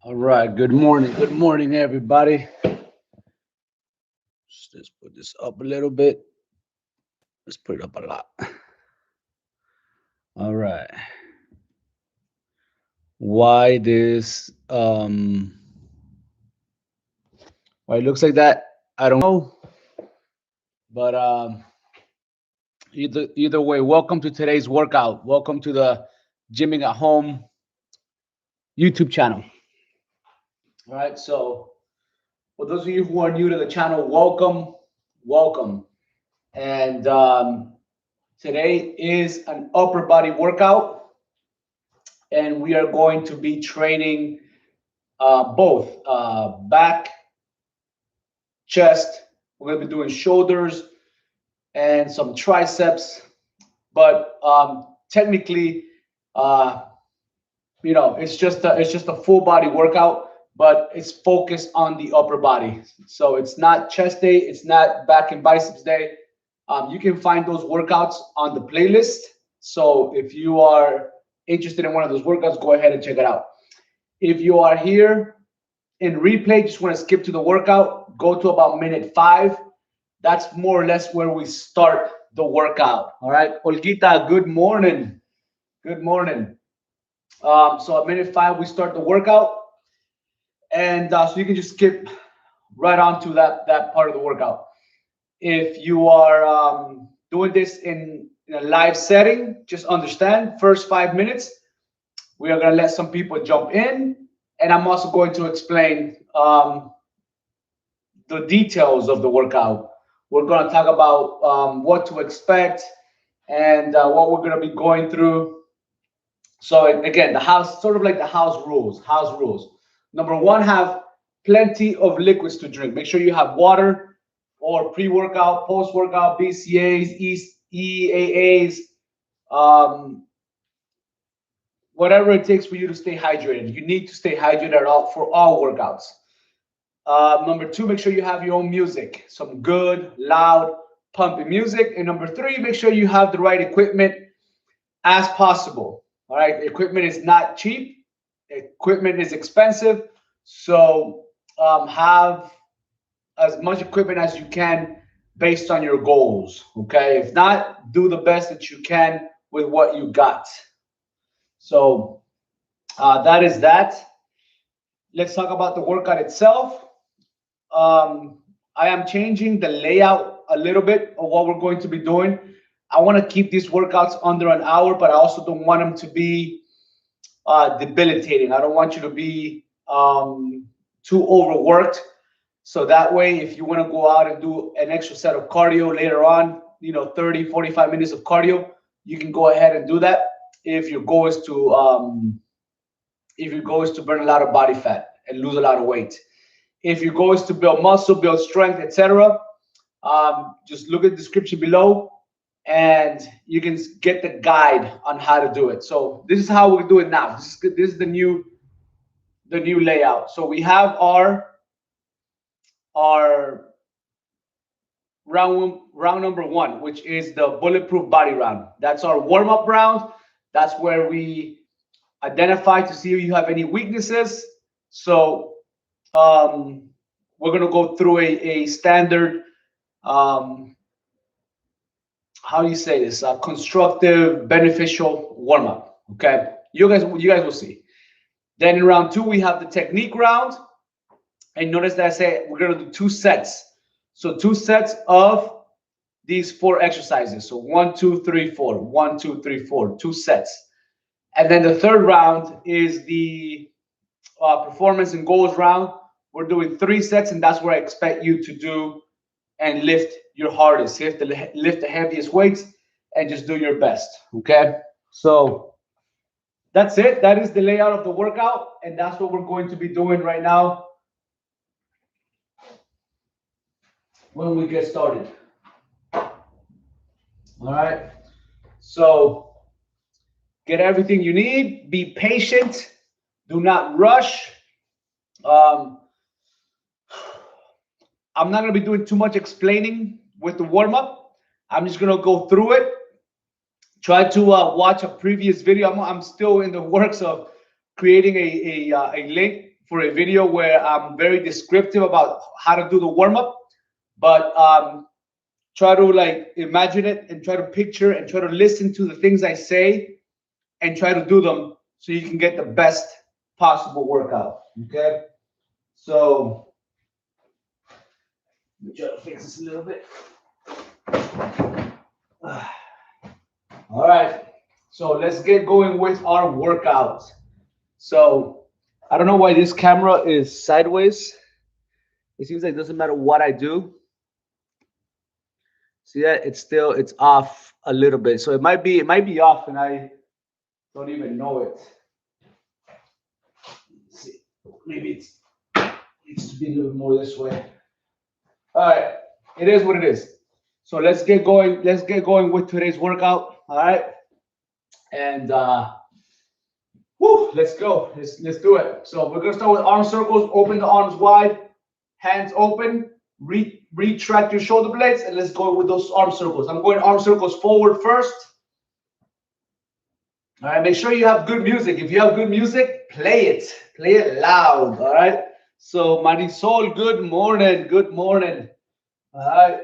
All right. Good morning. Good morning, everybody. Let's put this up a little bit. Let's put it up a lot. All right. Why this? Why it looks like that? I don't know. But either way, welcome to today's workout. Welcome to the Gymming at Home YouTube channel. All right. So for those of you who are new to the channel, welcome, welcome. And today is an upper body workout, and we are going to be training both back, chest. We're going to be doing shoulders and some triceps, but technically, uh, it's just a full body workout, but it's focused on the upper body. So it's not chest day, it's not back and biceps day. You can find those workouts on the playlist. So if you are interested in one of those workouts, go ahead and check it out. If you are here in replay, just want to skip to the workout, go to about minute 5. That's more or less where we start the workout. All right, Olguita, good morning. Good morning. So at minute 5, we start the workout, and so you can just skip right on to that part of the workout. If you are doing this in a live setting, just understand first 5 minutes, we are going to let some people jump in, and I'm also going to explain the details of the workout. We're going to talk about what to expect and what we're going to be going through. So again, the house, sort of like the house rules. House rules. Number 1, have plenty of liquids to drink. Make sure you have water or pre-workout, post-workout, BCAAs, EAAs, whatever it takes for you to stay hydrated. You need to stay hydrated for all workouts. Number 2, make sure you have your own music, some good, loud, pumping music. And number 3, make sure you have the right equipment as possible. All right, equipment is not cheap. Equipment is expensive. So have as much equipment as you can based on your goals. Okay, if not, do the best that you can with what you got. So that is that. Let's talk about the workout itself. I am changing the layout a little bit of what we're going to be doing. I want to keep these workouts under an hour, but I also don't want them to be debilitating. I don't want you to be too overworked. So that way, if you want to go out and do an extra set of cardio later on, 30, 45 minutes of cardio, you can go ahead and do that. If your goal is to burn a lot of body fat and lose a lot of weight. If your goal is to build muscle, build strength, etc., just look at the description below, and you can get the guide on how to do it. So this is how we do it now. This is the new layout. So we have our round number 1, which is the bulletproof body round. That's our warm-up round. That's where we identify to see if you have any weaknesses. So we're going to go through a standard how do you say this? Constructive, beneficial warm up. Okay, you guys will see. Then in round 2, we have the technique round, and notice that I say we're gonna do 2 sets. So 2 sets of these 4 exercises. So 1, 2, 3, 4. 1, 2, 3, 4. 2 sets. And then the third round is the performance and goals round. We're doing 3 sets, and that's where I expect you to do and lift your hardest, lift the heaviest weights, and just do your best. Okay, so that's it. That is the layout of the workout, and that's what we're going to be doing right now when we get started. All right, so get everything you need. Be patient. Do not rush. I'm not going to be doing too much explaining with the warm-up. I'm just going to go through it. Try to watch a previous video. I'm still in the works of creating a link for a video where I'm very descriptive about how to do the warm up, but try to like imagine it and try to picture and try to listen to the things I say and try to do them so you can get the best possible workout. Okay, so let me try to fix this a little bit. All right, so let's get going with our workout. So I don't know why this camera is sideways. It seems like it doesn't matter what I do. See that? It's off a little bit. So it might be off and I don't even know it. Let's see. Maybe it needs to be a little more this way. All right. It is what it is. So let's get going. Let's get going with today's workout. All right. And let's go. Let's do it. So we're gonna start with arm circles. Open the arms wide, hands open. Retract your shoulder blades, and let's go with those arm circles. I'm going arm circles forward first. All right. Make sure you have good music. If you have good music, play it. Play it loud. All right. So Marisol, good morning. Good morning. All right.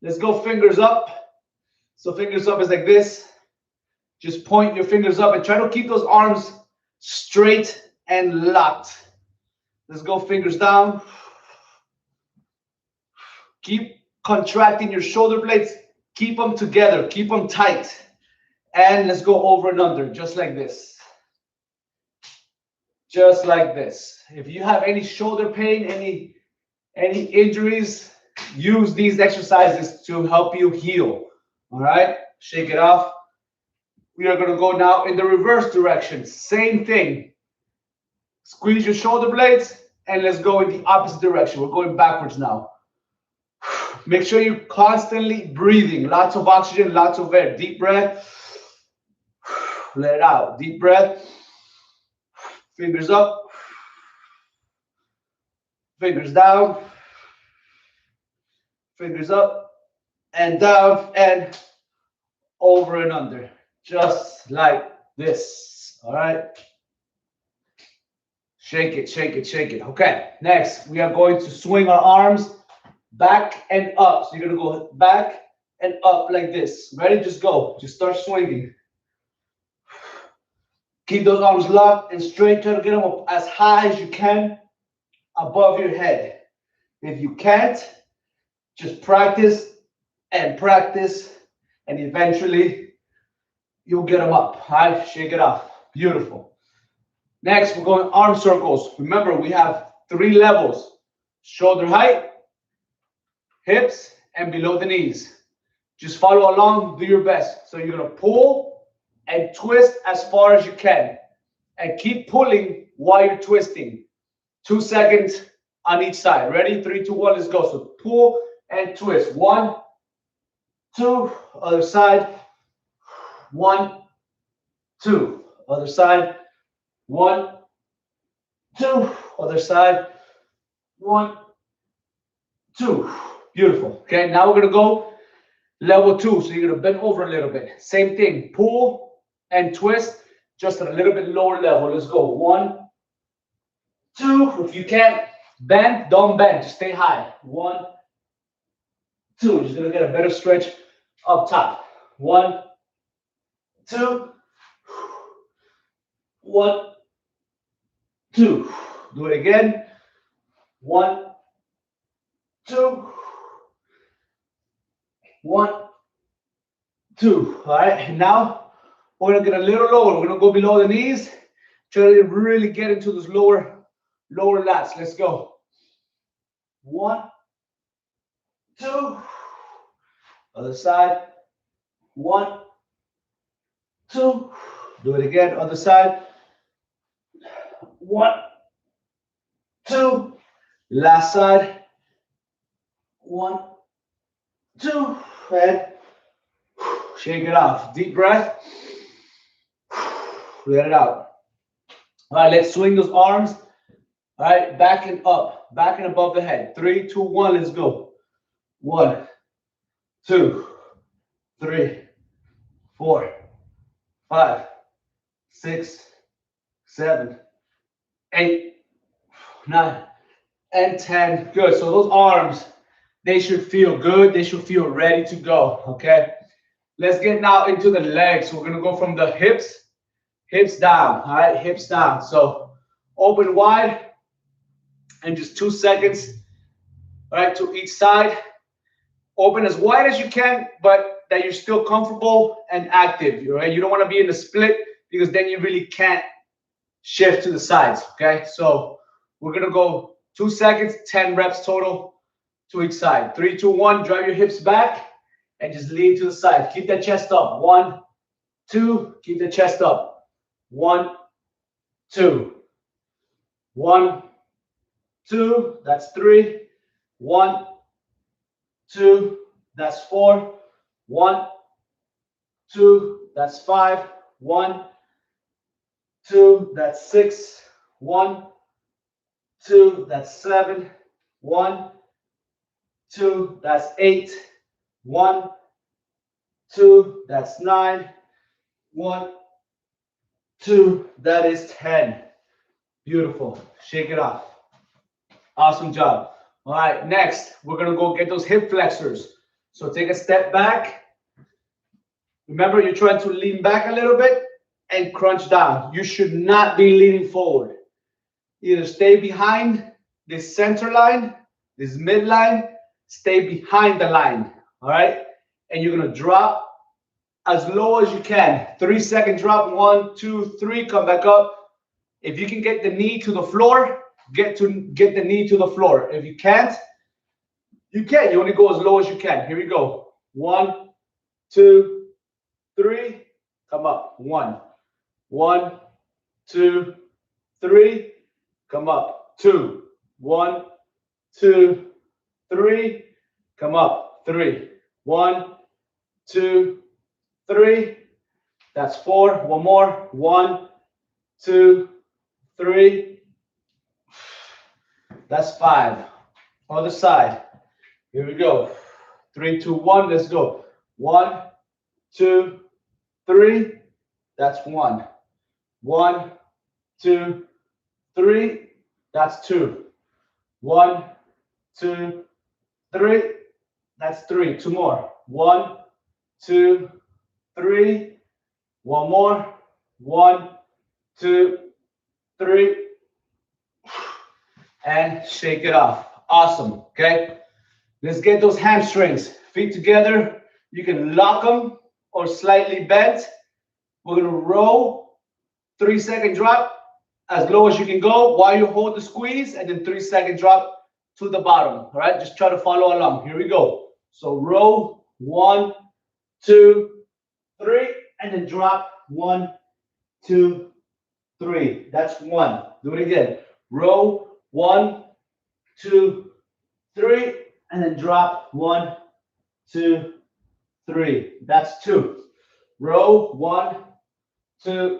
Let's go fingers up. So fingers up is like this. Just point your fingers up and try to keep those arms straight and locked. Let's go fingers down. Keep contracting your shoulder blades. Keep them together. Keep them tight. And let's go over and under, just like this. Just like this. If you have any shoulder pain, any injuries, use these exercises to help you heal. All right? Shake it off. We are going to go now in the reverse direction. Same thing. Squeeze your shoulder blades and let's go in the opposite direction. We're going backwards now. Make sure you're constantly breathing. Lots of oxygen, lots of air. Deep breath. Let it out. Deep breath. Fingers up. Fingers down. Fingers up and down and over and under. Just like this. All right. Shake it, shake it, shake it. Okay. Next, we are going to swing our arms back and up. So you're going to go back and up like this. Ready? Just go. Just start swinging. Keep those arms locked and straight. Try to get them up as high as you can above your head. If you can't, just practice and practice, and eventually you'll get them up. All right, shake it off. Beautiful. Next, we're going arm circles. Remember, we have 3 levels: shoulder height, hips, and below the knees. Just follow along, do your best. So you're going to pull and twist as far as you can, and keep pulling while you're twisting. 2 seconds on each side. Ready? 3, 2, 1, let's go. So pull and twist. 1, 2, other side. 1, 2, other side. 1, 2, other side. 1, 2. Beautiful. Okay, now we're gonna go level 2. So you're gonna bend over a little bit. Same thing. Pull and twist, just at a little bit lower level. Let's go. 1, 2. If you can't bend, don't bend. Just stay high. 1, 2. Just gonna get a better stretch up top. 1, 2. 1, 2. Do it again. 1, 2. 1, 2. All right. And now we're gonna get a little lower. We're gonna go below the knees. Try to really get into those lower lats. Let's go. 1, 2. Other side. 1, 2. Do it again. Other side. 1, 2. Last side. 1, 2. And shake it off. Deep breath. Let it out. All right, let's swing those arms. All right, back and up, back and above the head. 3, 2, 1, let's go. 1, 2, 3, 4, 5, 6, 7, 8, 9, and 10. Good. So those arms, they should feel good. They should feel ready to go. Okay. Let's get now into the legs. We're gonna go from the hips down. All right, hips down. So open wide and just 2 seconds. All right, to each side. Open as wide as you can, but that you're still comfortable and active. Right? You don't want to be in the split because then you really can't shift to the sides. Okay, so we're gonna go 2 seconds, 10 reps total to each side. 3, 2, 1. Drive your hips back and just lean to the side. Keep that chest up. 1, 2. Keep the chest up. 1, 2. 1, 2. That's 3. 1, 2. That's 4. 1, 2. That's 5. 1, 2. That's 6. 1, 2. That's 7. 1, 2. That's 8. 1, 2. That's 9. 1, 2. That is 10. Beautiful. Shake it off. Awesome job. All right, next, we're going to go get those hip flexors. So take a step back. Remember, you're trying to lean back a little bit and crunch down. You should not be leaning forward. Either stay behind this center line, this midline, stay behind the line. All right? And you're going to drop as low as you can. 3-second drop. 1, 2, 3. Come back up. If you can get the knee to the floor, get the knee to the floor. If you can't, you can't. You only go as low as you can. Here we go. 1, 2, 3. Come up. 1, 1, 2, 3. Come up. 2, 1, 2, 3. Come up. 3, 1, 2, 3. That's 4. One more. 1, 2, 3. That's 5. Other side. Here we go. 3, 2, 1. Let's go. 1, 2, 3. That's 1. 1, 2, 3. That's 2. 1, 2, 3. That's 3. 2 more. 1, 2, 3. One more. 1, 2, 3. And shake it off. Awesome. Okay. Let's get those hamstrings. Feet together. You can lock them or slightly bent. We're going to roll. 3-second drop as low as you can go while you hold the squeeze, and then 3-second drop to the bottom. All right. Just try to follow along. Here we go. So roll. 1, 2, 3. And then drop. 1, 2, 3. That's 1. Do it again. Roll. 1, 2, 3, and then drop. 1, 2, 3. That's 2. Row. 1, 2,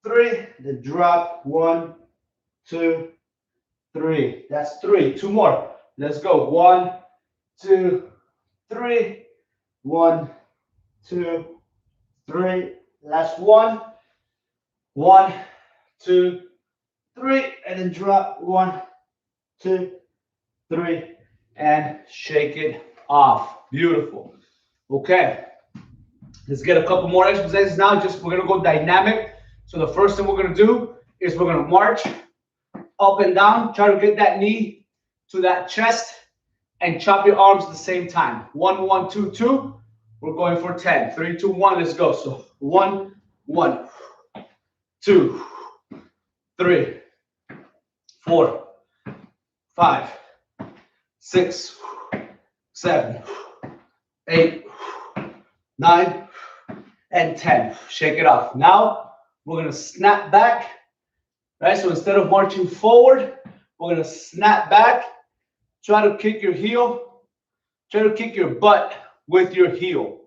3. Then drop. 1, 2, 3. That's 3. 2 more. Let's go. 1, 2, 3. 1, 2, 3. Last one. 1, 2, 3, and then drop. 1, 2, 3, and shake it off. Beautiful. Okay. Let's get a couple more exercises now. We're gonna go dynamic. So the first thing we're gonna do is we're gonna march up and down. Try to get that knee to that chest and chop your arms at the same time. 1, 1, 2, 2. We're going for 10. 3, 2, 1. Let's go. So 1, 1, 2, 3, 4, 5, 6, 7, 8, 9, and 10. Shake it off. Now we're going to snap back. Right? So instead of marching forward, we're going to snap back. Try to kick your heel. Try to kick your butt with your heel.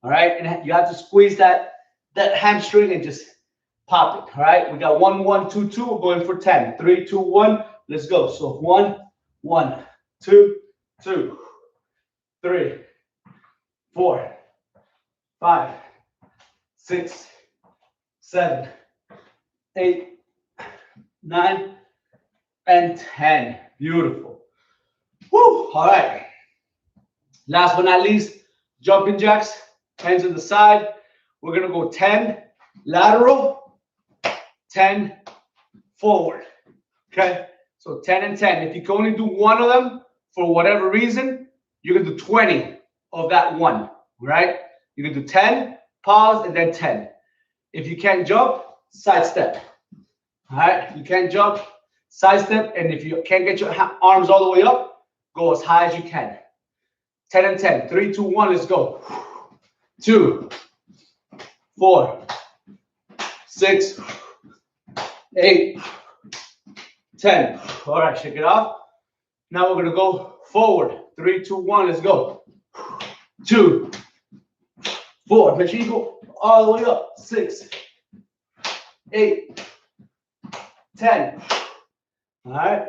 All right? And you have to squeeze that hamstring and just pop it. All right? We got 1, 1, 2, 2. We're going for 10. 3, 2, 1. Let's go. So 1, 1, 2, 2, 3, 4, 5, 6, 7, 8, 9, and 10. Beautiful. Woo. All right. Last but not least, jumping jacks, hands to the side. We're going to go 10 lateral, 10 forward. Okay? So 10 and 10. If you can only do one of them for whatever reason, you can do 20 of that one. Right? You can do 10, pause, and then 10. If you can't jump, side step. All right? You can't jump, side step. And if you can't get your arms all the way up, go as high as you can. 10 and 10. 3, 2, 1. Let's go. 2, 4, 6, 8, 10. All right, shake it off. Now we're going to go forward. 3, 2, 1. Let's go. 2, 4. Make sure you go all the way up. 6, 8, 10. All right.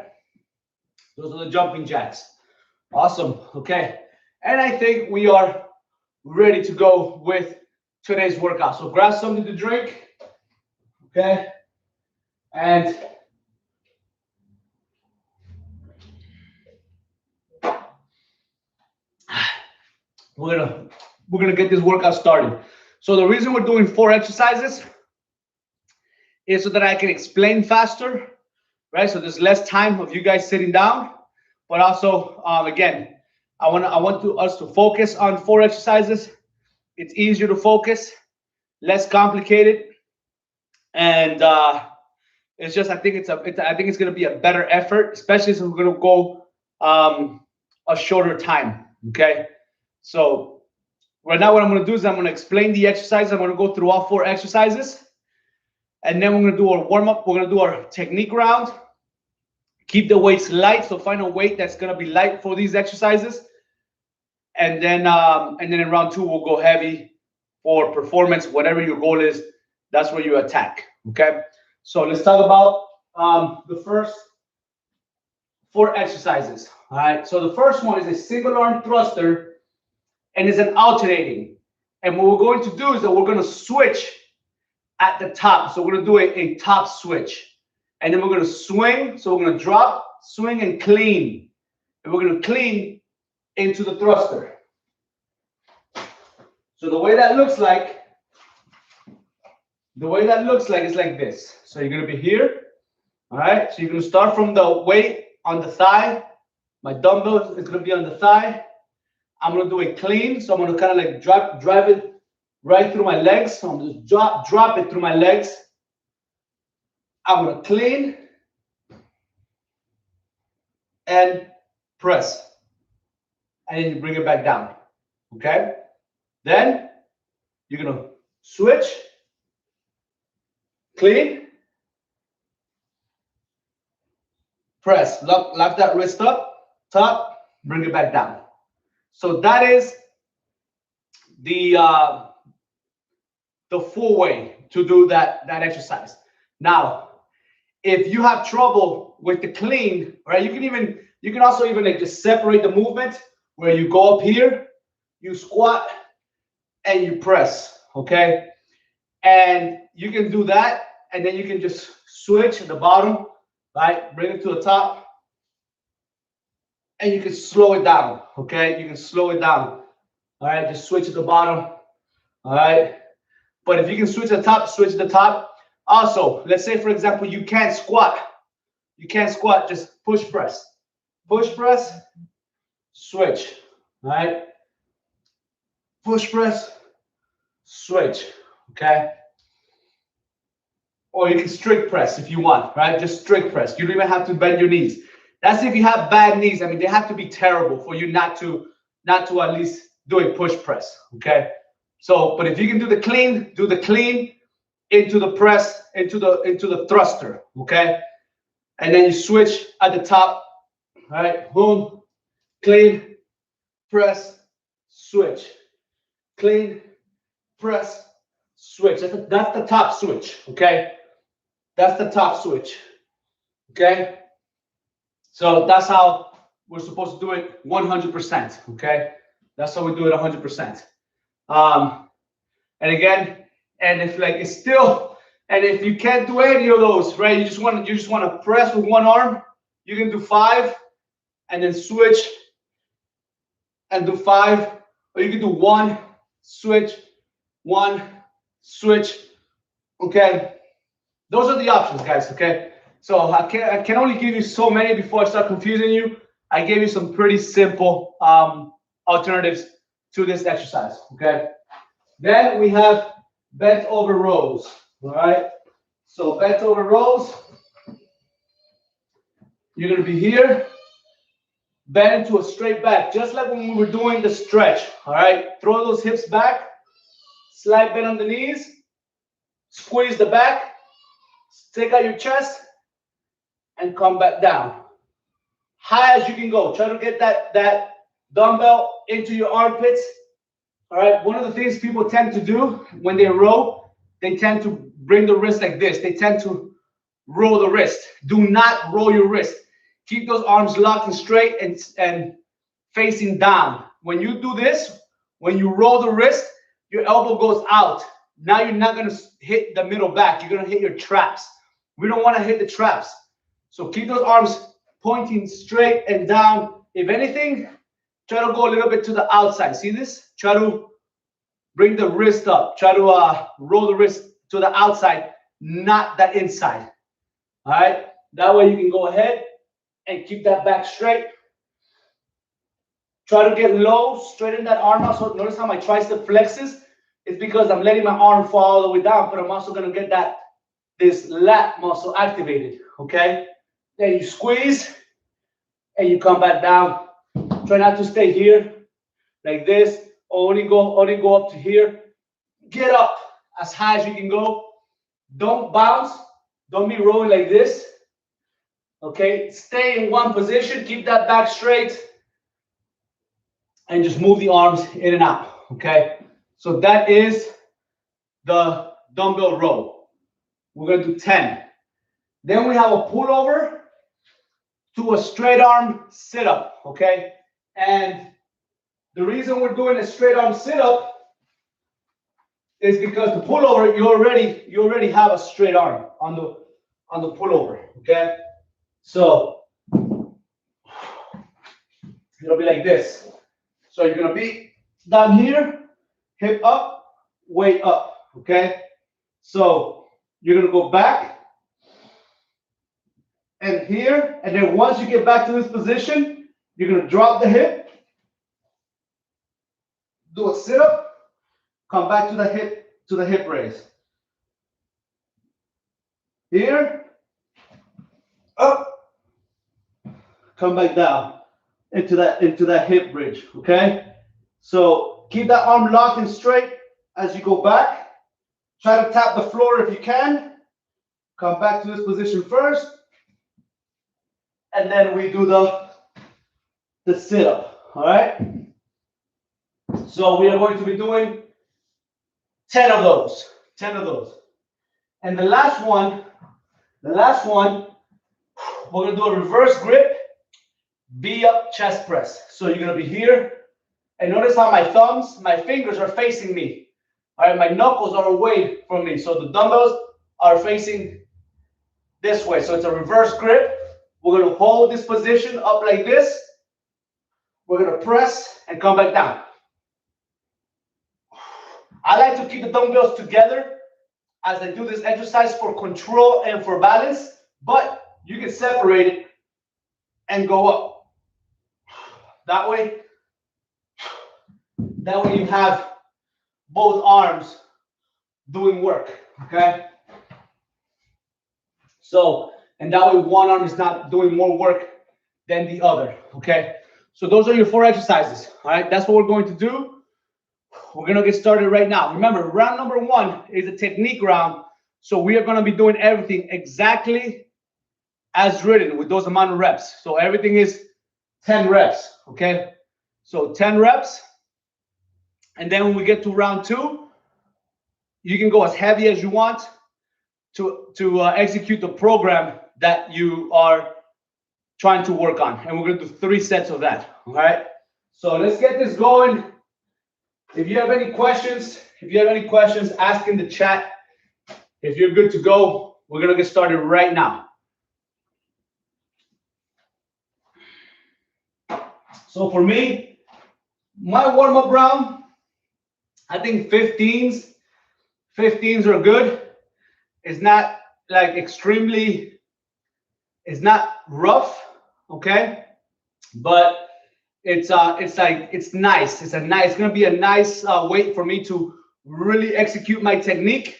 Those are the jumping jacks. Awesome. Okay. And I think we are ready to go with today's workout. So grab something to drink. Okay. And we're gonna get this workout started. So the reason we're doing 4 exercises is so that I can explain faster, right? So there's less time of you guys sitting down, but also again, I want us to focus on 4 exercises. It's easier to focus, less complicated, and it's just I think it's going to be a better effort, especially since we're going to go a shorter time. Okay, so right now what I'm going to do is I'm going to explain the exercise. I'm going to go through all 4 exercises, and then we're going to do our warm up. We're going to do our technique round. Keep the weights light, so find a weight that's going to be light for these exercises. And then in round 2, we'll go heavy for performance. Whatever your goal is, that's where you attack. Okay. So let's talk about the first 4 exercises. All right. So the first one is a single arm thruster, and it's an alternating. And what we're going to do is that we're going to switch at the top. So we're going to do a top switch, and then we're going to swing. So we're going to drop, swing, and clean, and we're going to clean into the thruster. So the way that looks like is like this. So you're going to be here. All right. So you're going to start from the weight on the thigh. My dumbbell is going to be on the thigh. I'm going to do a clean. So I'm going to kind of like drive it right through my legs. So I'm going to just drop it through my legs. I'm going to clean and press. And then you bring it back down. Okay? Then you're going to switch, clean, press, lock that wrist up, top, bring it back down. So that is the full way to do that exercise. Now, if you have trouble with the clean, right, you can also even like just separate the movement where you go up here, you squat, and you press, okay? And you can do that, and then you can just switch at the bottom, right? Bring it to the top, and you can slow it down, okay? You can slow it down, all right? Just switch at the bottom, all right? But if you can switch the top, switch the top. Also, let's say, for example, you can't squat. You can't squat, just push press. Push press, switch, all right? Push press, switch, okay? Or you can strict press if you want, right? Just strict press. You don't even have to bend your knees. That's if you have bad knees. I mean, they have to be terrible for you not to at least do a push press, okay? So, but if you can do the clean into the press, into the thruster, okay? And then you switch at the top, all right? Boom, clean, press, switch. Clean, press, switch. That's the top switch, okay? That's the top switch, okay? So that's how we're supposed to do it 100%, okay? That's how we do it 100%. And again, and if like it's still, and if you can't do any of those, right? You just want to press with one arm, You can do 5 and then switch and do 5, or you can do 1, switch, 1, switch. Okay, those are the options, guys. Okay, so I can only give you so many before I start confusing you. I gave you some pretty simple alternatives to this exercise. Okay, then we have bent over rows. All right, so bent over rows. You're gonna be here, bend into a straight back, just like when we were doing the stretch. All right, throw those hips back, slight bend on the knees, squeeze the back, take out your chest, and come back down. High as you can go. Try to get that dumbbell into your armpits. All right, one of the things people tend to do when they row, they tend to bring the wrist like this. They tend to roll the wrist. Do not roll your wrist. Keep those arms locked and straight and facing down. When you do this, when you roll the wrist, your elbow goes out. Now you're not gonna hit the middle back. You're gonna hit your traps. We don't wanna hit the traps. So keep those arms pointing straight and down. If anything, try to go a little bit to the outside. See this? Try to bring the wrist up. Try to roll the wrist to the outside, not the inside. All right? That way you can go ahead and keep that back straight. Try to get low, straighten that arm out. So notice how my tricep flexes. It's because I'm letting my arm fall all the way down, but I'm also gonna get this lat muscle activated, okay? Then you squeeze and you come back down. Try not to stay here like this. Only go up to here. Get up as high as you can go. Don't bounce. Don't be rolling like this. Okay, stay in one position. Keep that back straight. And just move the arms in and out. Okay, so that is the dumbbell row. We're gonna do 10. Then we have a pullover to a straight arm sit up. Okay, and the reason we're doing a straight arm sit up is because the pullover, you already have a straight arm on the pullover. Okay, so it'll be like this. So you're gonna be down here, hip up, weight up. Okay, so you're gonna go back and here, and then once you get back to this position, you're gonna drop the hip, do a sit up, come back to the hip raise. Here, up, come back down into that hip bridge. Okay, so keep that arm locked and straight as you go back. Try to tap the floor if you can. Come back to this position first, and then we do the sit up. All right, so we are going to be doing 10 of those. And the last one, we're gonna do a reverse grip, V up chest press. So you're gonna be here, and notice how my fingers are facing me. All right, my knuckles are away from me. So the dumbbells are facing this way. So it's a reverse grip. We're gonna hold this position up like this. We're gonna press and come back down. I like to keep the dumbbells together as I do this exercise for control and for balance, but you can separate it and go up. That way you have both arms doing work, okay? So, and that way one arm is not doing more work than the other, okay? So those are your 4 exercises, all right? That's what we're going to do. We're gonna get started right now. Remember, round number 1 is a technique round. So we are gonna be doing everything exactly as written with those amount of reps. So everything is 10 reps, okay? So 10 reps. And then when we get to round 2, you can go as heavy as you want to execute the program that you are trying to work on. And we're gonna do 3 sets of that, all right? So let's get this going. If you have any questions, ask in the chat. If you're good to go, we're gonna get started right now. So for me, my warm-up round, I think 15s are good. It's not like extremely, it's not rough, okay? But it's like it's nice. It's gonna be a nice weight for me to really execute my technique,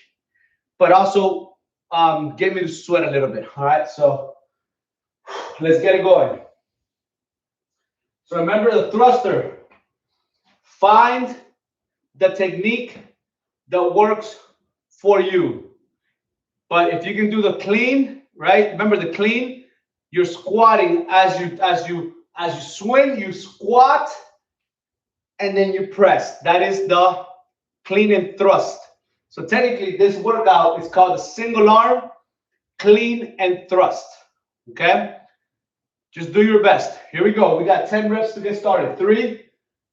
but also get me to sweat a little bit. All right, so let's get it going. So remember the thruster. Find the technique that works for you. But if you can do the clean, right? Remember the clean. You're squatting as you swing. You squat, and then you press. That is the clean and thrust. So technically, this workout is called a single arm clean and thrust. Okay. Just do your best. Here we go. We got 10 reps to get started. 3,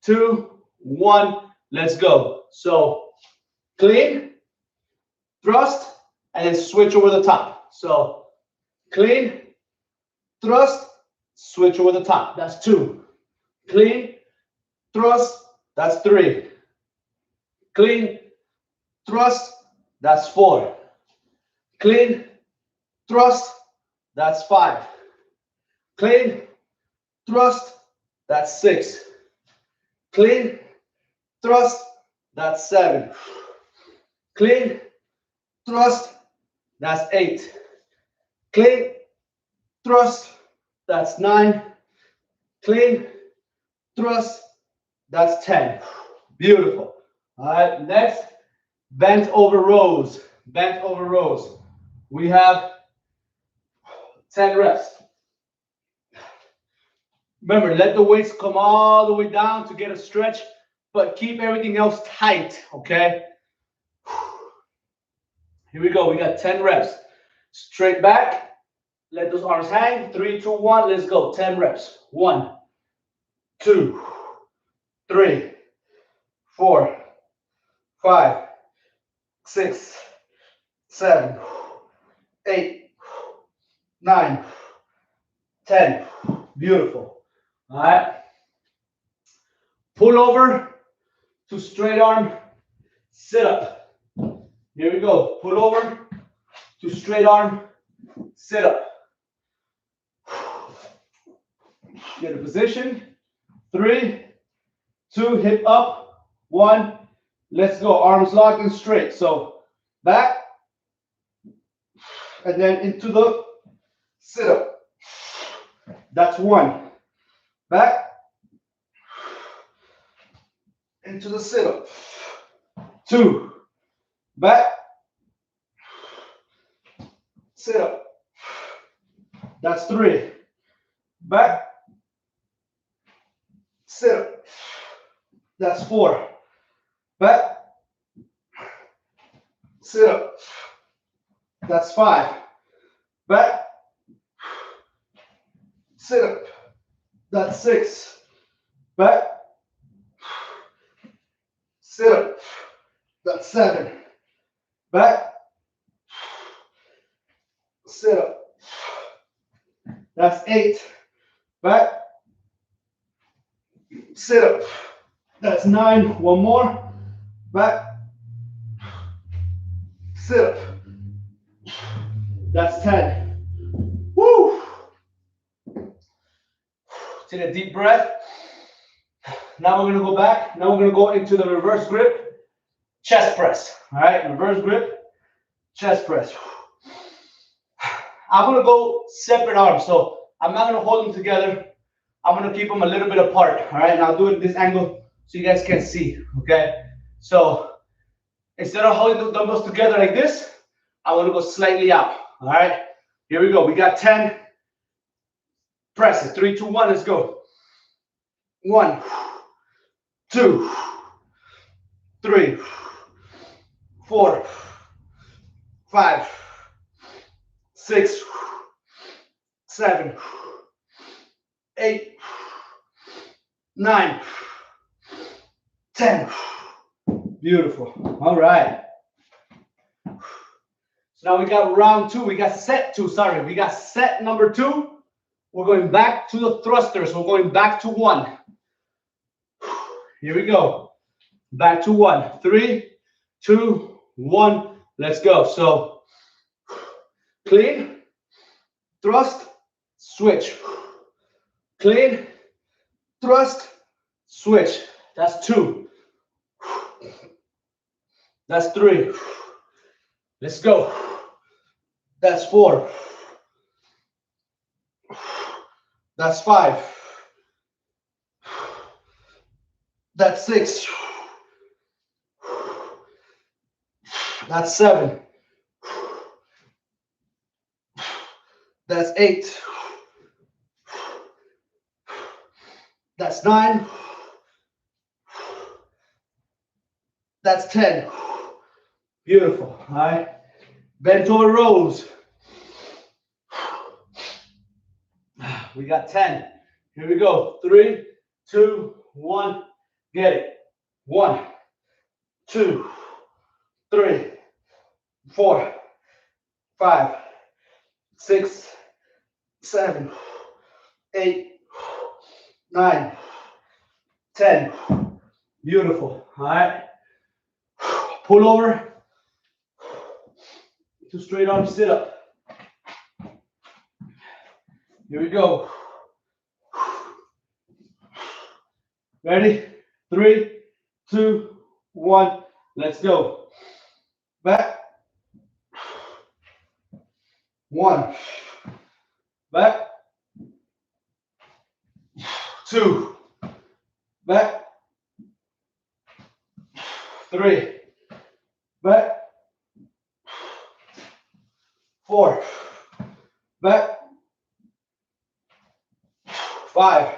2, 1. Let's go. So clean, thrust, and then switch over the top. So clean, thrust, switch over the top. That's 2. Clean, thrust, that's 3. Clean, thrust, that's 4. Clean, thrust, that's 5. Clean, thrust, that's 6. Clean, thrust, that's 7. Clean, thrust, that's 8. Clean, thrust, that's 9. Clean, thrust, that's 10. Beautiful. All right, next, bent over rows. Bent over rows. We have 10 reps. Remember, let the weights come all the way down to get a stretch, but keep everything else tight, okay? Here we go. We got 10 reps. Straight back. Let those arms hang. 3, 2, 1. Let's go. 10 reps. 1, 2, 3, 4, 5, 6, 7, 8, 9, 10. Beautiful. All right. Pull over to straight arm sit up. Here we go. Pull over to straight arm sit up. Get a position. 3, 2, hip up. 1. Let's go. Arms locked and straight. So back and then into the sit up. That's 1. Back into the sit up. 2. Back. Sit up. That's 3. Back. Sit up. That's 4. Back. Sit up. That's 5. Back. Sit up. That's 6. Back. Sit up. That's 7. Back. Sit up. That's 8. Back. Sit up. That's 9. One more. Back. Sit up. That's 10. Woo! Take a deep breath. Now we're going to go back. Now we're going to go into the reverse grip, chest press. All right, reverse grip, chest press. I'm going to go separate arms. So I'm not going to hold them together. I'm going to keep them a little bit apart. All right, and I'll do it at this angle so you guys can see. Okay, so instead of holding the dumbbells together like this, I want to go slightly out. All right, here we go. We got 10 presses. 3, 2, 1. Let's go. 1, 2, 3, 4, 5, 6, 7, 8, 9, 10. Beautiful. All right. So now we got round 2. We got set 2. Sorry, we got set number 2 We're going back to the thrusters. We're going back to one. Here we go. Back to one. 3, 2, 1. Let's go. So clean, thrust, switch. Clean, thrust, switch. That's 2. That's 3. Let's go. That's 4. That's 5. That's 6. That's 7. That's 8. That's 9. That's 10. Beautiful. All right. Bent over rows. We got 10. Here we go. 3, 2, 1. Get it. 1, 2, 3, 4, 5, 6, 7, 8, 9, 10. Beautiful. All right. Pull over. 2 straight arm sit up. Here we go. Ready? 3, 2, 1. Let's go. Back. 1. Back. 2. Back. 3. Back. 4. Back. 5.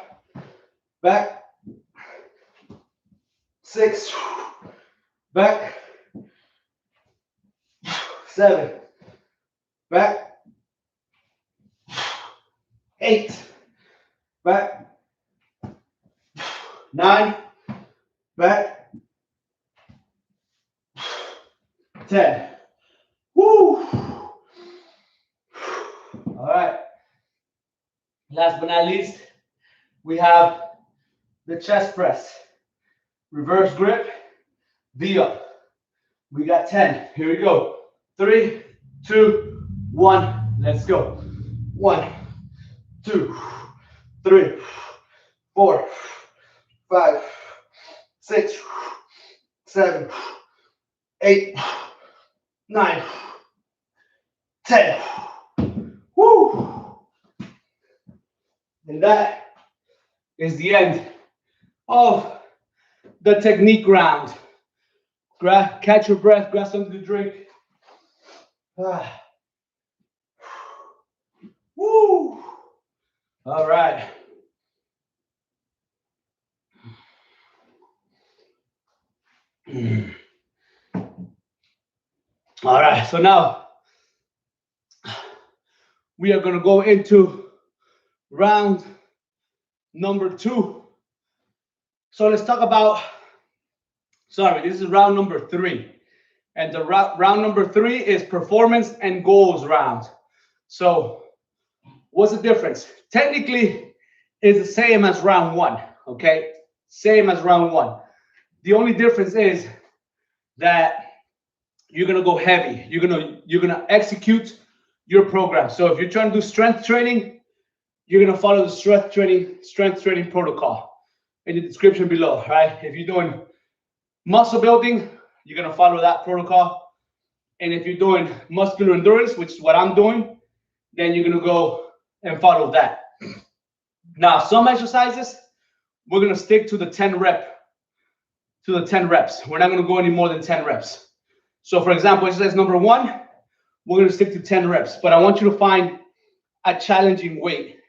Back. 6. Back. 7. Back. 8. Back. 9. Back. 10. Woo! All right. Last but not least, we have the chest press. Reverse grip, V up. We got 10. Here we go. 3, 2, 1. Let's go. 1, 2, 3, 4, 5, 6, 7, 8, 9, 10. Woo! And that is the end of the technique round. Catch your breath, grab something to drink. Woo! All right. All right, so now we are going to go into round number 2. So let's talk about, this is round number 3. And the round number 3 is performance and goals round. So what's the difference? Technically, it's the same as round 1, okay? Same as round 1. The only difference is that you're gonna go heavy. You're gonna execute your program. So if you're trying to do strength training, you're gonna follow the strength training protocol in the description below, right? If you're doing muscle building, you're gonna follow that protocol. And if you're doing muscular endurance, which is what I'm doing, then you're gonna go and follow that. Now, some exercises, we're gonna stick to the 10 reps. We're not gonna go any more than 10 reps. So for example, exercise number 1, we're gonna stick to 10 reps, but I want you to find a challenging weight,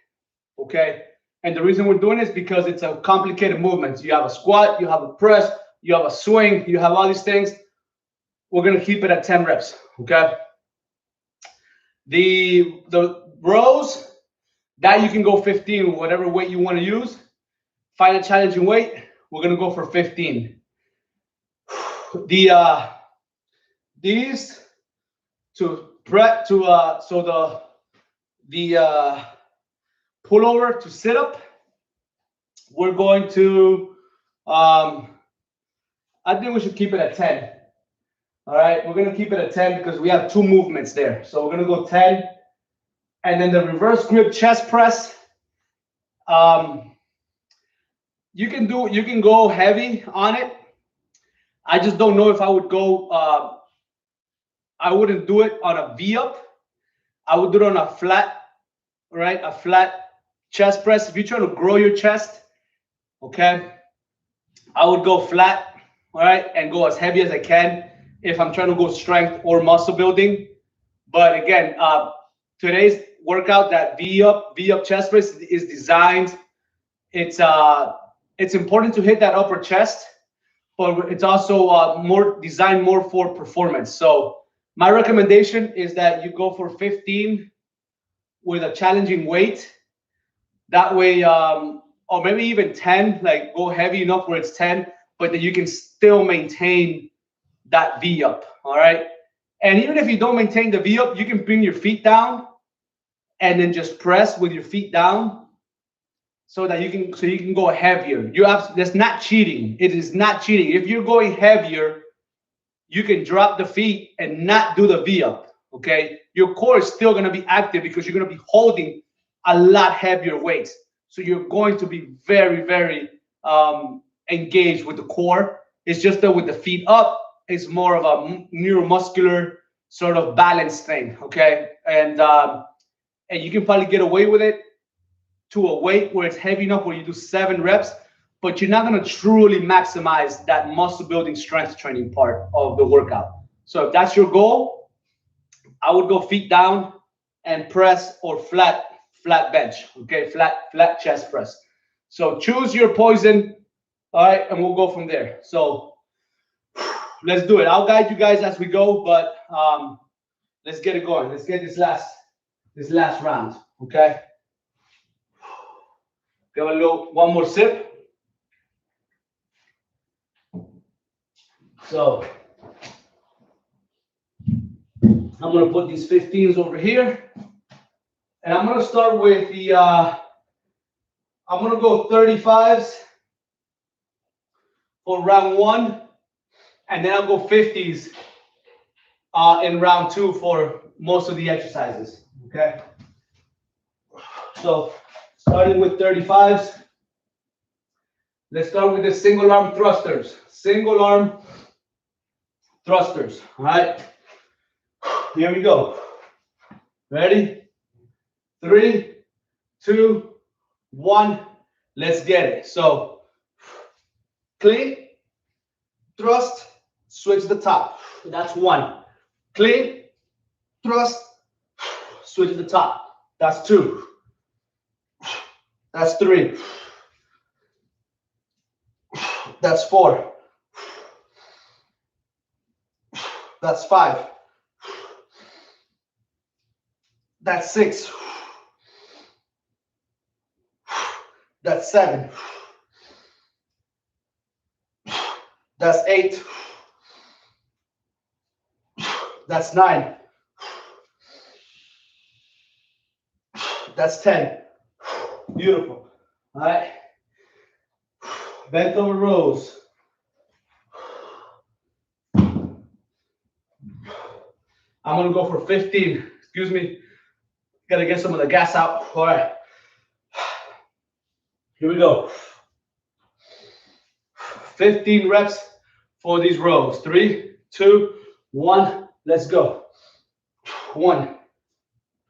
okay? And the reason we're doing this is because it's a complicated movement. You have a squat, you have a press, you have a swing, you have all these things. We're gonna keep it at 10 reps, okay? The rows, that you can go 15, whatever weight you wanna use. Find a challenging weight, we're gonna go for 15. These to prep to so the Pull over to sit up. We're going to, I think we should keep it at 10. All right, we're gonna keep it at 10 because we have two movements there. So we're gonna go 10, and then the reverse grip chest press. You can go heavy on it. I just don't know if I would go. I wouldn't do it on a V up. I would do it on a flat, right? A flat chest press. If you're trying to grow your chest, okay, I would go flat, all right, and go as heavy as I can if I'm trying to go strength or muscle building. But again, today's workout, that V up chest press is designed. It's important to hit that upper chest, but it's also more designed more for performance. So my recommendation is that you go for 15 with a challenging weight. That way, or maybe even 10, like go heavy enough where it's 10, but then you can still maintain that V up, all right? And even if you don't maintain the V up, you can bring your feet down and then just press with your feet down so that you can go heavier. That's not cheating. It is not cheating. If you're going heavier, you can drop the feet and not do the V up, okay? Your core is still gonna be active because you're gonna be holding a lot heavier weights. So you're going to be very, very engaged with the core. It's just that with the feet up, it's more of a neuromuscular sort of balance thing, okay? And you can probably get away with it to a weight where it's heavy enough where you do 7 reps, but you're not gonna truly maximize that muscle building strength training part of the workout. So if that's your goal, I would go feet down and press or flat bench, okay? Flat chest press. So choose your poison, all right, and we'll go from there. So let's do it. I'll guide you guys as we go, but let's get it going. Let's get this last round, okay? Give a one more sip. So I'm gonna put these 15s over here, and I'm gonna start with the. I'm gonna go 35s for round 1, and then I'll go 50s in round 2 for most of the exercises. Okay. So starting with 35s, let's start with the single arm thrusters. Single arm thrusters. All right. Here we go. Ready? 3, 2, 1. Let's get it. So clean, thrust, switch the top. That's 1. Clean, thrust, switch the top. That's 2. That's 3. That's 4. That's 5. That's 6. That's 7. That's 8. That's 9. That's 10. Beautiful. All right. Bent over rows. I'm gonna go for 15. Excuse me. Gotta get some of the gas out. All right. Here we go. 15 reps for these rows. 3, 2, 1. Let's go. 1,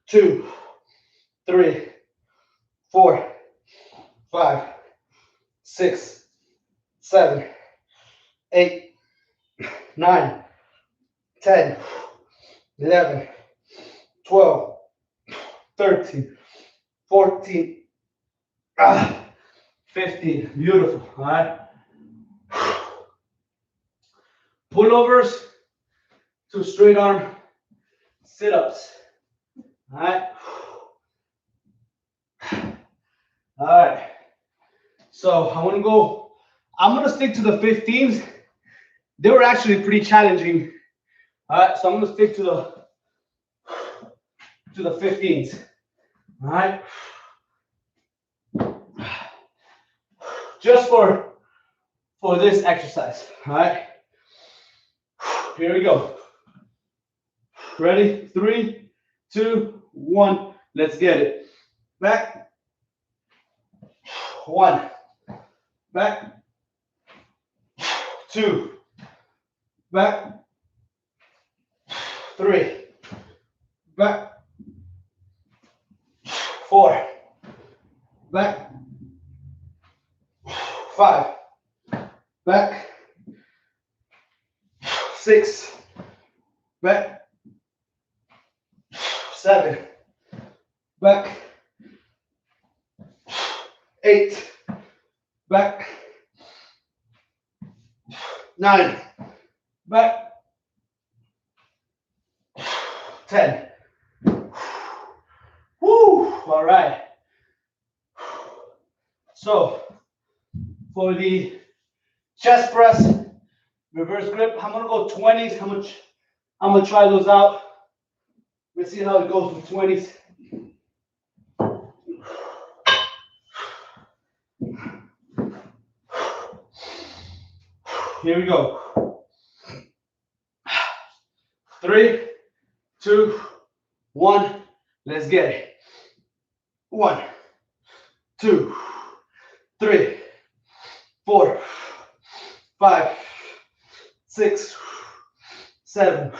2, 3, 4, 5, 6, 7, 8, 9, 10, 11, 12, 13, 14, 15. Beautiful. All right. Pullovers to straight arm sit-ups. All right. All right. So I'm going to stick to the 15s. They were actually pretty challenging. All right. So I'm going to stick to the 15s. All right. just for this exercise. All right. Here we go. Ready? 3, 2, 1. Let's get it. Back. 1. Back. 2. Back. 3. Back. 4. Back. 5. Back. 6. Back. 7. Back. 8. Back. 9. Back. 10. Woo! All right. So for the chest press, reverse grip, I'm gonna go 20s. I'm gonna try those out. Let's see how it goes with 20s. Here we go. 3, 2, 1. Let's get it. 1, 2, 3, 4, 5, 6, 7,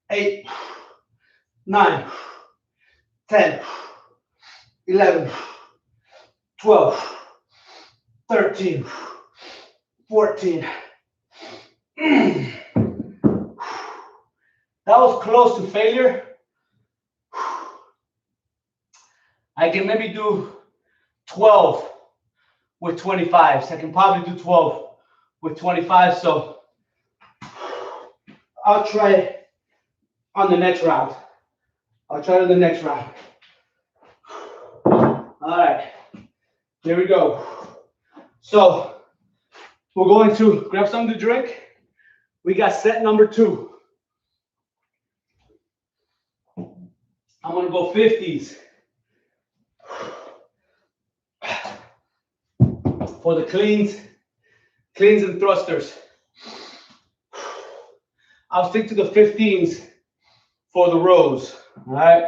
8, 9, 10, 11, 12, 13, 14. That was close to failure. I can maybe do 12 with 25s. I can probably do 12 with 25. So I'll try it on the next round. All right, here we go. So we're going to grab something to drink. We got set number 2. I'm gonna go 50s. For the cleans and thrusters. I'll stick to the 15s for the rows, all right?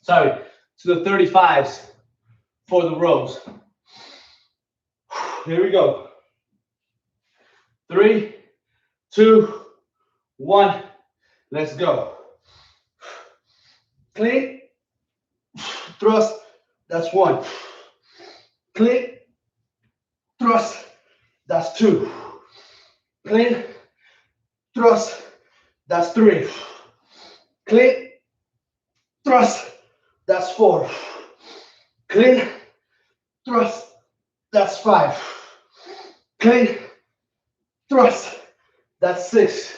Sorry, to the 35s for the rows. Here we go. 3, 2, 1, let's go. Clean, thrust, that's 1. Clean, thrust, that's 2. Clean, thrust, that's 3. Clean, thrust, that's 4. Clean, thrust, that's 5. Clean, thrust, that's 6.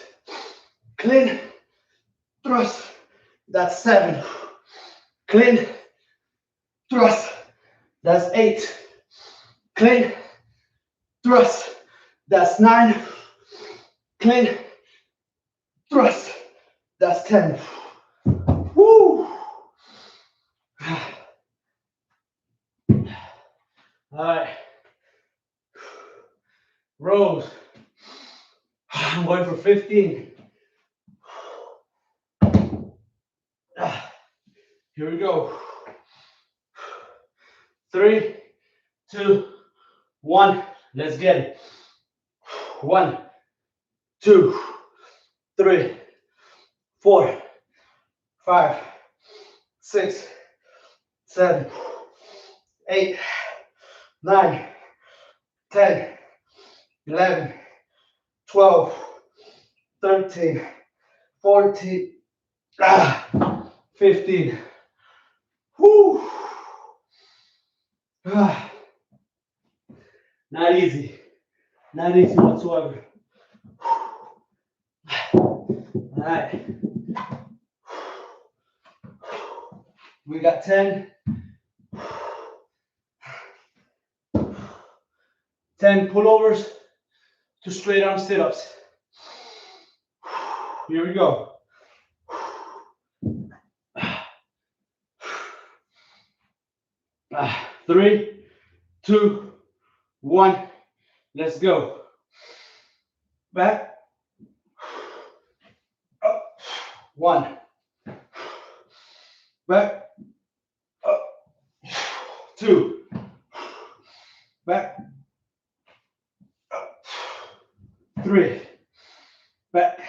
Clean, thrust, that's 7. Clean, thrust, that's 8. Clean, thrust, that's 9. Clean, thrust, that's 10. Woo! All right. Rows. I'm going for 15. Here we go. 3, 2, 1. Let's get it. 1, 2, 3, 4, 5, 6, 7, 8, 9, 10, 11, 12, 13, 14, 15. Whew. Not easy. Not easy whatsoever. All right. We got 10. 10 pullovers to straight arm sit-ups. Here we go. 3, 2, 1. Let's go. Back. Up. 1. Back. Up. 2. Back. Up. 3. Back.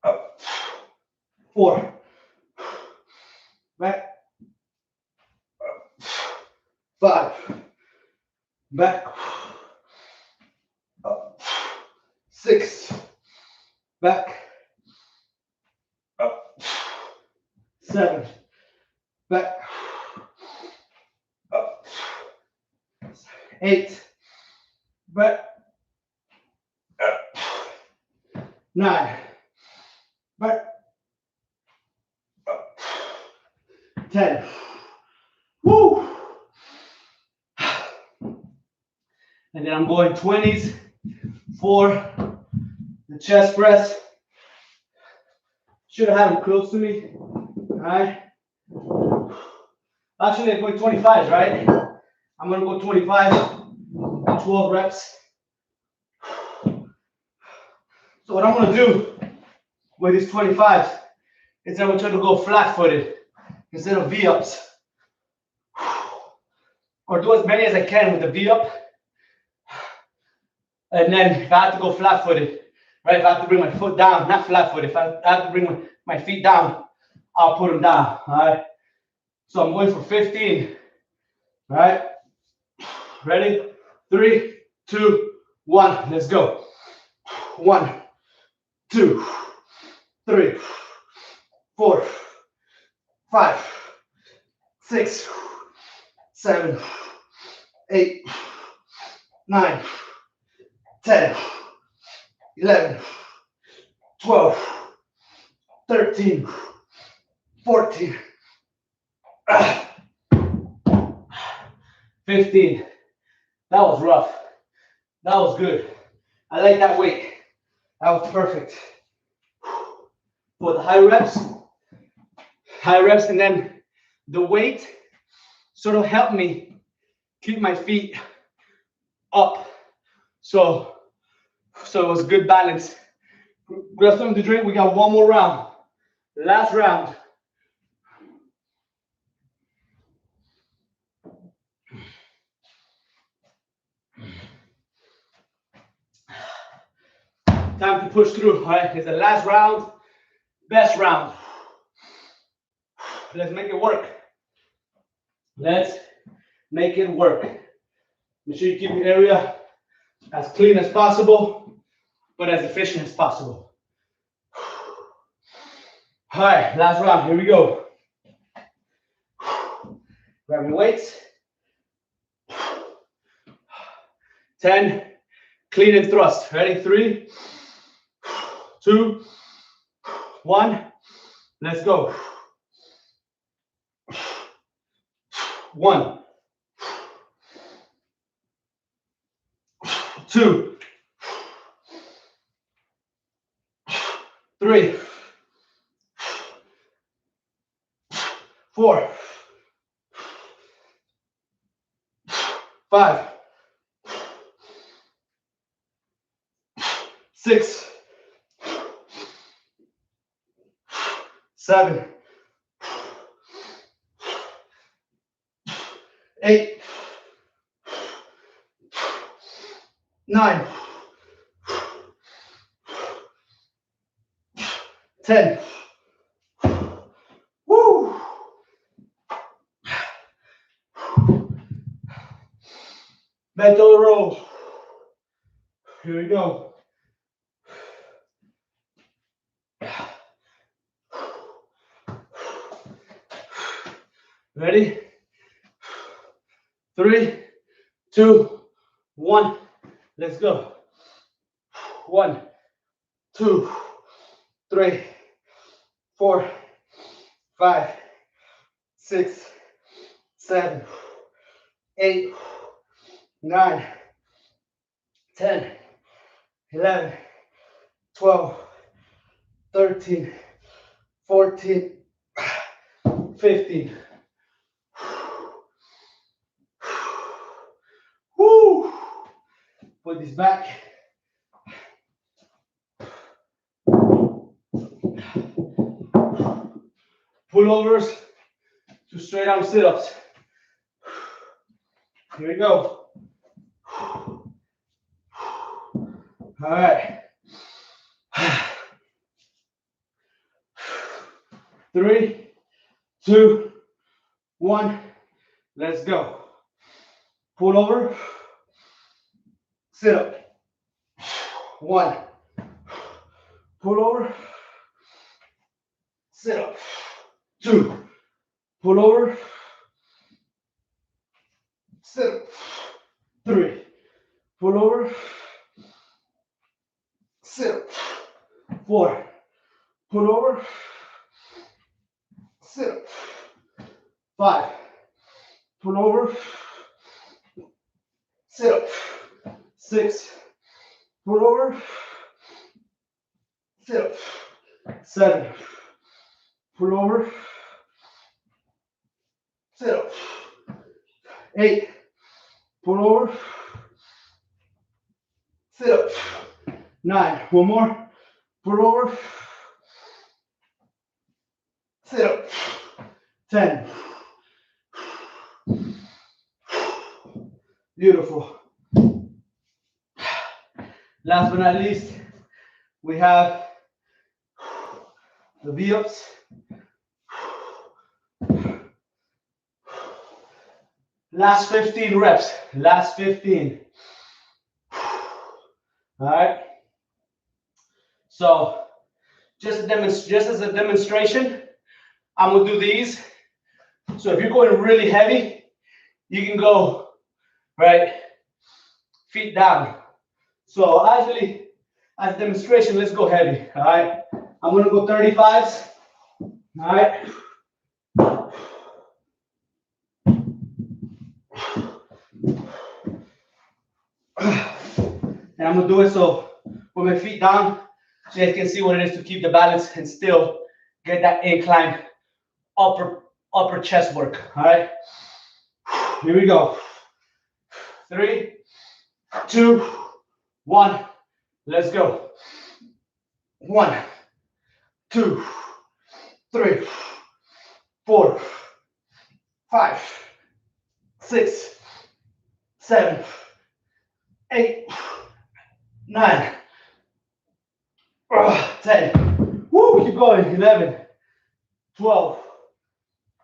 Up. 4. Back. Up. 5. Back. Up. 6. Back. Up. 7. Back. Up. 8. Back. Up. 9. Back. Up. 10. Woo! And then I'm going 20s for the chest press. Should have them close to me. All right. Actually, I'm going 25s, right? I'm going to go 25 and 12 reps. So what I'm going to do with these 25s is I'm going to try to go flat-footed instead of V-ups. Or do as many as I can with the V-up. And then if I have to go flat-footed, right? If I have to bring my foot down, not flat-footed, if I have to bring my feet down, I'll put them down, all right? So I'm going for 15, all right? Ready? 3, 2, 1, let's go. 1, 2, 3, 4, 5, 6, 7, 8, 9, 10, 11, 12, 13, 14, 15. That was rough. That was good. I like that weight. That was perfect. For the high reps, and then the weight sort of helped me keep my feet up. So it was good balance. Grab something to drink. We got one more round. Last round. Time to push through. All right, it's the last round, best round. Let's make it work. Let's make it work. Make sure you keep your area as clean as possible, but as efficient as possible. All right, last round. Here we go. Grab your weights. 10. Clean and thrust. Ready? 3, 2, 1. Let's go. 1, 2, 3, 4, 5, 6, 7, 8, 9, 10. Woo! Mental roll. Here we go. Ready? 3, 2, 1. Let's go. 1, 2, 3, 4, 5, 6, 7, 8, 9, 10, 11, 12, 13, 14, 15. Put this back. Pullovers to straight arm sit-ups. Here we go. All right. 3, 2, 1. Let's go. Pull over. Sit up. 1. Pull over. Sit up. 2. Pull over. Sit up. 3. Pull over. Sit up. 4. Pull over. Sit up. 5. Pull over. Sit up. 6. Pull over. Sit up. 7. Pull over. Sit up. 8. Pull over. Sit up. 9. One more. Pull over. Sit up. 10. Beautiful. Last but not least, we have the V-ups. Last 15 reps. Last 15. All right. So just as a demonstration, I'm gonna do these. So if you're going really heavy, you can go right feet down. So actually, as a demonstration, let's go heavy. All right. I'm gonna go 35s. All right. And I'm gonna do it so with my feet down, so you guys can see what it is to keep the balance and still get that incline upper chest work. All right. Here we go. 3, 2, 1. Let's go. 1, 2, 3, 4, 5, 6, 7, 8, 9, 10. Woo, keep going. 11, 12,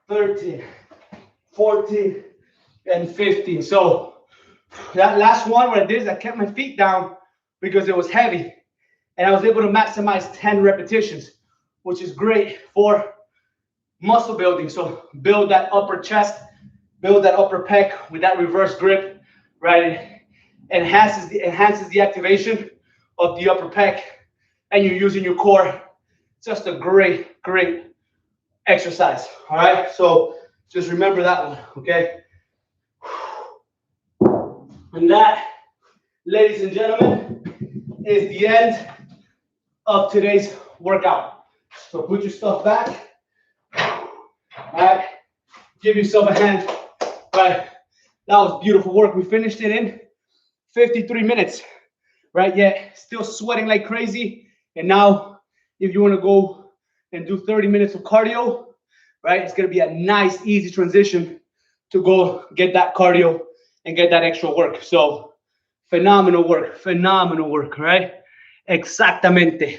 13, 14, and 15. So that last one, what I did is I kept my feet down because it was heavy, and I was able to maximize 10 repetitions, which is great for muscle building. So build that upper chest, build that upper pec with that reverse grip, right? It enhances the activation of the upper pec, and you're using your core. Just a great exercise. All right, so just remember that one, okay? And that, ladies and gentlemen, is the end of today's workout. So put your stuff back. All right, give yourself a hand. All right, that was beautiful work. We finished it in 53 minutes, right? Yeah, still sweating like crazy. And now, if you want to go and do 30 minutes of cardio, right, it's going to be a nice, easy transition to go get that cardio and get that extra work. So phenomenal work, right? Exactamente.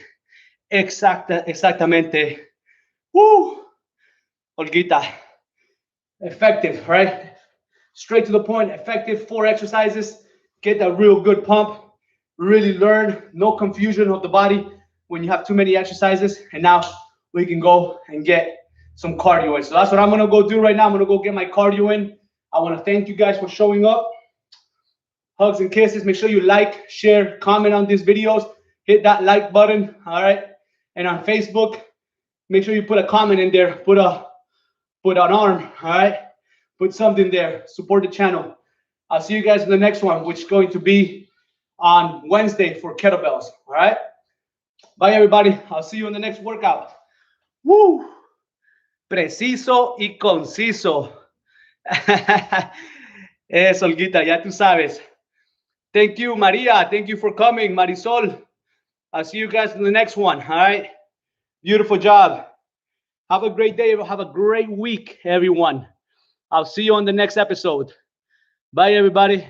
Exactamente. Woo! Olguita. Effective, right? Straight to the point, effective. 4 exercises. Get that real good pump. Really learn, no confusion of the body when you have too many exercises. And now we can go and get some cardio in. So that's what I'm gonna go do right now. I'm gonna go get my cardio in. I wanna thank you guys for showing up. Hugs and kisses. Make sure you like, share, comment on these videos. Hit that like button, all right? And on Facebook, make sure you put a comment in there. Put an arm, all right? Put something there. Support the channel. I'll see you guys in the next one, which is going to be on Wednesday for kettlebells, all right? Bye, everybody. I'll see you in the next workout. Woo! Preciso y conciso. Eso, Olguita, ya tú sabes. Thank you, Maria. Thank you for coming, Marisol. I'll see you guys in the next one. All right. Beautiful job. Have a great day. Have a great week, everyone. I'll see you on the next episode. Bye, everybody.